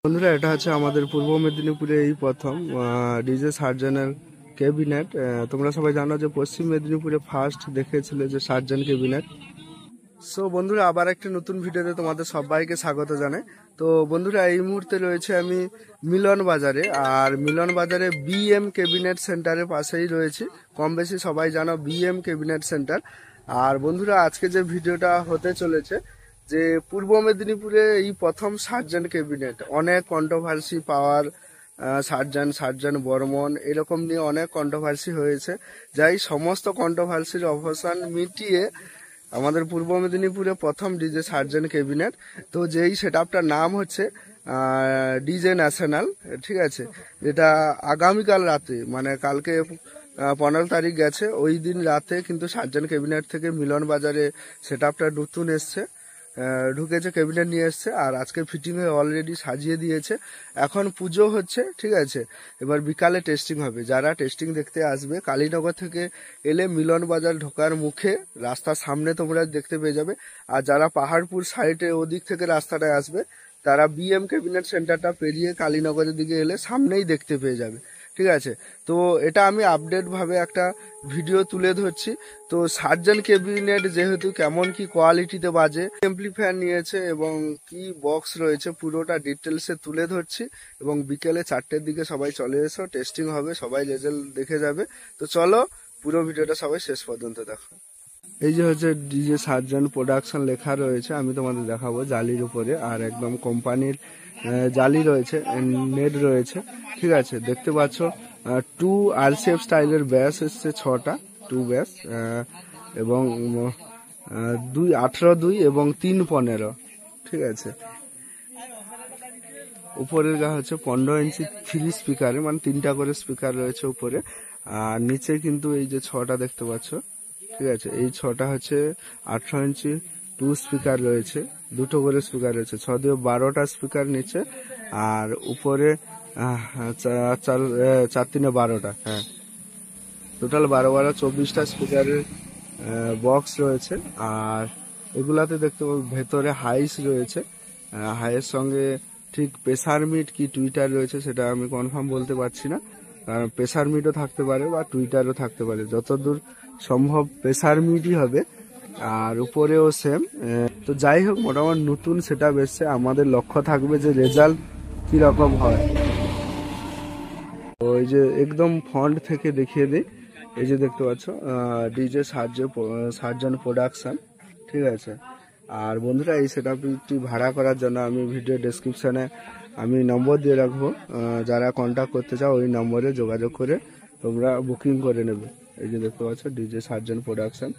বন্ধুরা, এটা হচ্ছে আমাদের পূর্ব মেদিনীপুরে এই প্রথম ডিজে সার্জেনের ক্যাবিনেট। তোমরা সবাই জানো যে পশ্চিম মেদিনীপুরে ফার্স্ট দেখেছিলে যে সার্জেন ক্যাবিনেট। সো বন্ধুরা, আবার একটি নতুন ভিডিওতে তোমাদের সবাইকে স্বাগত জানাই। তো বন্ধুরা, এই মুহূর্তে রয়েছে আমি মিলন বাজারে, আর মিলন বাজারে বিএম ক্যাবিনেট সেন্টারের পাশেই রয়েছে। কম বেশি সবাই জানো বিএম ক্যাবিনেট সেন্টার। আর বন্ধুরা, আজকে যে ভিডিওটা হতে চলেছে যে পূর্ব মেদিনীপুরে এই প্রথম সার্জেন ক্যাবিনেট, অনেক কন্ট্রোভার্সি পাওয়ার সার্জেন বর্মন এরকম নিয়ে অনেক কন্ট্রোভার্সি হয়েছে। যাই সমস্ত কন্ট্রোভার্সির অবসান মিটিয়ে আমাদের পূর্ব মেদিনীপুরে প্রথম ডিজে সার্জেন ক্যাবিনেট। তো যেই সেটআপটার নাম হচ্ছে ডিজে ন্যাশনাল, ঠিক আছে, যেটা আগামীকাল রাতে মানে কালকে 15 তারিখ গেছে, ওই দিন রাতে কিন্তু সার্জেন ক্যাবিনেট থেকে মিলন বাজারে সেটআপটা নতুন এসছে, ঢুকেছে, ক্যাবিনেট নিয়ে এসছে। আর আজকে ফিটিং হয়ে অলরেডি সাজিয়ে দিয়েছে। এখন পুজো হচ্ছে, ঠিক আছে, এবার বিকালে টেস্টিং হবে। যারা টেস্টিং দেখতে আসবে কালীনগর থেকে এলে মিলন বাজার ঢোকার মুখে রাস্তার সামনে তোমরা দেখতে পেয়ে যাবে। আর যারা পাহাড়পুর সাইডে ওদিক থেকে রাস্তাটায় আসবে তারা বিএম ক্যাবিনেট সেন্টারটা পেরিয়ে কালীনগরের দিকে এলে সামনেই দেখতে পেয়ে যাবে, ঠিক আছে। তো এটা আমি আপডেট ভাবে একটা ভিডিও তুলে ধরছি। তো সার্জেন ক্যাবিনেট যেহেতু কেমন কি কোয়ালিটিতে বাজে, এমপ্লিফায়ার নিয়েছে এবং কি বক্স রয়েছে পুরোটা ডিটেলসে তুলে ধরছি। এবং বিকেলে 4টের দিকে সবাই চলে এসো, টেস্টিং হবে, সবাই রেজাল্ট দেখে যাবে। তো চলো পুরো ভিডিওটা সবাই শেষ পর্যন্ত দেখো। এই যে হচ্ছে ডিজে সার্জেন প্রোডাকশন লেখা রয়েছে, আমি তোমাদের দেখাবো জালির উপরে। আর একদম কোম্পানির জালি রয়েছে, নেট রয়েছে, ঠিক আছে। দেখতে পাচ্ছ 2 RCF স্টাইলের ব্যাস এসছে 6টা, 2 ব্যাস, এবং 2-18-2 এবং 3-15, ঠিক আছে। উপরের গা হচ্ছে 15 ইঞ্চি 3 স্পিকারে, মানে 3টা করে স্পিকার রয়েছে উপরে। আর নিচে কিন্তু এই যে 6টা দেখতে পাচ্ছ, ঠিক আছে, এই 6টা হচ্ছে 18 ইঞ্চি 2 স্পিকার রয়েছে, 2টো করে স্পিকার রয়েছে, 6 দিয়ে 12টা স্পিকার নিচে। আর উপরে 4-3-12টা, হ্যাঁ, টোটাল 12-24টা স্পিকারের বক্স রয়েছে। আর এগুলাতে দেখতে পাবো ভেতরে হাইস রয়েছে, হাইয়ের সঙ্গে ঠিক প্রেসার মিট কি টুইটার রয়েছে সেটা আমি কনফার্ম বলতে পারছি না। প্রেসার মিটও থাকতে পারে বা টুইটারও থাকতে পারে, যতদূর সম্ভব প্রেসার মিটই হবে। আর উপরেও সেম। তো যাই হোক, মোটামুটি নতুন সেটআপ এসছে। আমাদের লক্ষ্য থাকবে যে রেজাল্ট কিরকম হয়। ওই যে একদম ফ্রন্ট থেকে দেখিয়ে দিই, এই যে দেখতে পাচ্ছ ডিজে সার্জেন প্রোডাকশন, ঠিক আছে। আর বন্ধুরা, এই সেটআপটি ভাড়া করার জন্য আমি ভিডিও ডেসক্রিপশনে আমি নম্বর দিয়ে রাখবো, যারা কন্ট্যাক্ট করতে চাও ওই নম্বরে যোগাযোগ করে তোমরা বুকিং করে নেবে। এই যে দেখতে পাচ্ছ ডিজে সার্জেন প্রোডাকশন,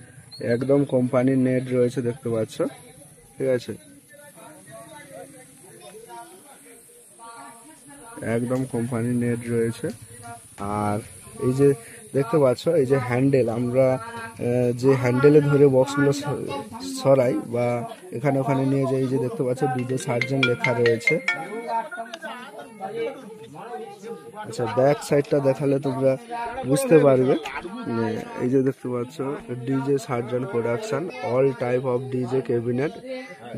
একদম কোম্পানির নেট রয়েছে, দেখতে পাচ্ছ, ঠিক আছে, একদম কোম্পানির নেট রয়েছে। আর এই যে দেখতে পাচ্ছ এই যে হ্যান্ডেল, আমরা যে হ্যান্ডেলে ধরে বক্সগুলো সরাই বা এখানে ওখানে নিয়ে যাই, এই যে দেখতে পাচ্ছ ডিজে সার্জেন লেখা রয়েছে। আচ্ছা, ব্যাক সাইডটা দেখালে তোমরা বুঝতে পারবে। এই যে দেখতে পাচ্ছ ডিজে সার্জেন production, all type of DJ cabinet,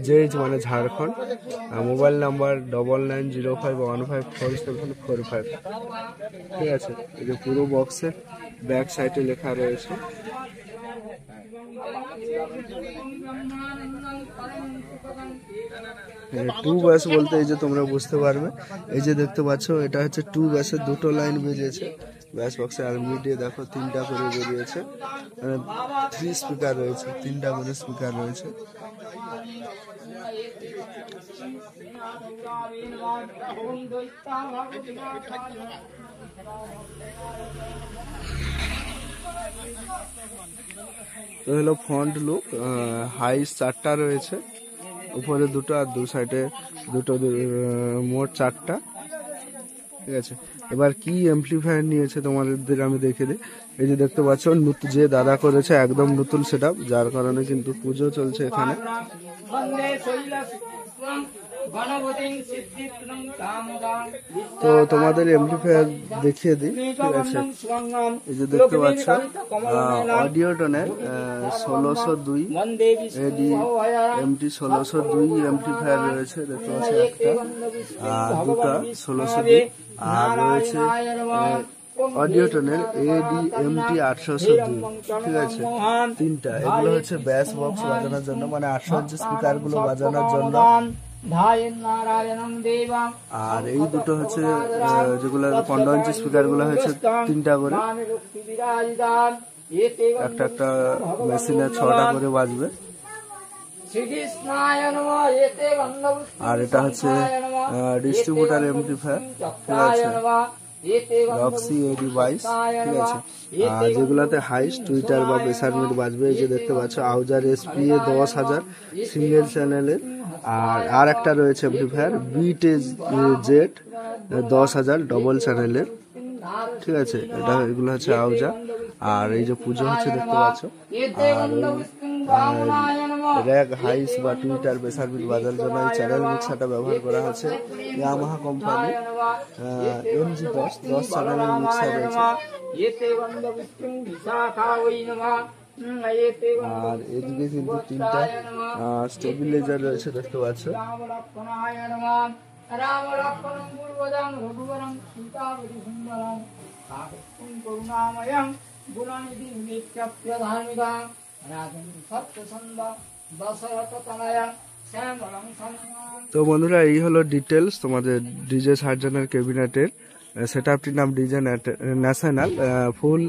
জেজ মানে ঝাড়খণ্ড। মোবাইল নাম্বার 9905154745, ঠিক আছে। এই যে পুরো বক্সে ব্যাক সাইডে লেখা রয়েছে। টু ব্যাস বলতে এই যে তোমরা বুঝতে পারবে, এই যে দেখতে পাচ্ছ এটা হচ্ছে 2 ব্যাসের 2টো লাইন বেরিয়েছে। ব্যাস বক্সে আর মিডিয়ে দেখো 3টা করে বেরিয়েছে, 3 স্পিকার রয়েছে, 3টা করে স্পিকার রয়েছে। তো হলো ফ্রন্ট লুক, হাইস 4টা রয়েছে, উপরে 2টো আর 2 সাইডে 2টো, মোট 4টা, ঠিক আছে। এবার কি এমপ্লিফায়ার নিয়েছে তোমাদের আমি দেখে দিই। এই যে দেখতে পাচ্ছ যে দাদা করেছে একদম নতুন সেটআপ, যার কারণে কিন্তু পুজো চলছে এখানে। তো তোমাদের এমপ্লিফায়ার দেখিয়ে দিই, ঠিক আছে। এই যে দেখতে পাচ্ছ অডিওটনের 1602 এডি এমটি 1602 এমপ্লিফায়ার রয়েছে, দেখতে পাচ্ছ একটা দুটা 1602, আর রয়েছে অডিওটনের এডি এমটি 802, ঠিক আছে, তিনটা। এগুলো হচ্ছে ব্যাস বক্স বাজানোর জন্য, মানে 800 ইঞ্চি স্পিকার গুলো বাজানোর জন্য। আর এই দুটো হচ্ছে যেগুলো 15 ইঞ্চি স্পিকার গুলো হচ্ছে তিনটা করে, একটা একটা মেশিনে 6টা করে বাজবে। আর এটা হচ্ছে ডিস্ট্রিবিউটার এমপ্লিফায়ার, ঠিক আছে, রক্সি এডি 22, ঠিক আছে। আর যেগুলাতে হাইস্ট টুইটার বা বেসারমিট বাজবে, এই যে দেখতে পাচ্ছ আউজার এসপিএ 10,000 সিঙ্গেল চ্যানেলের। আর একটা রয়েছে এমপ্লিফায়ার বিটেজ জেট 10,000 ডবল চ্যানেলের, ঠিক আছে। এগুলো হচ্ছে আউজা। আর এই যে পুজো হচ্ছে দেখতে পাচ্ছ। আর র্যাগ হাইস বা টুইটার বেসারবিট বাজার জন্য এই চ্যানেল মিক্সারটা ব্যবহার করা হচ্ছে ইয়ামাহা কোম্পানি MG10 চ্যানেলের মিক্সার রয়েছে। আর এদিকে কিন্তু 3টা স্টেবিলাইজার রয়েছে, দেখতে পাচ্ছ। তো বন্ধুরা, এই হলো ডিটেলস তোমাদের ডিজে সার্জনের ক্যাবিনেটের। সেটআপটির নাম ডিজে ন্যাশনাল। ফুল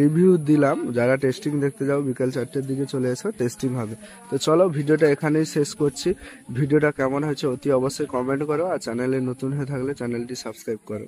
রিভিউ দিলাম। যারা টেস্টিং দেখতে যাও বিকাল 4টের দিকে চলে এসো, টেস্টিং হবে। তো চলো, ভিডিওটা এখানেই শেষ করছি। ভিডিওটা কেমন হয়েছে অতি অবশ্যই কমেন্ট করো, আর চ্যানেলে নতুন হয়ে থাকলে চ্যানেলটি সাবস্ক্রাইব করো।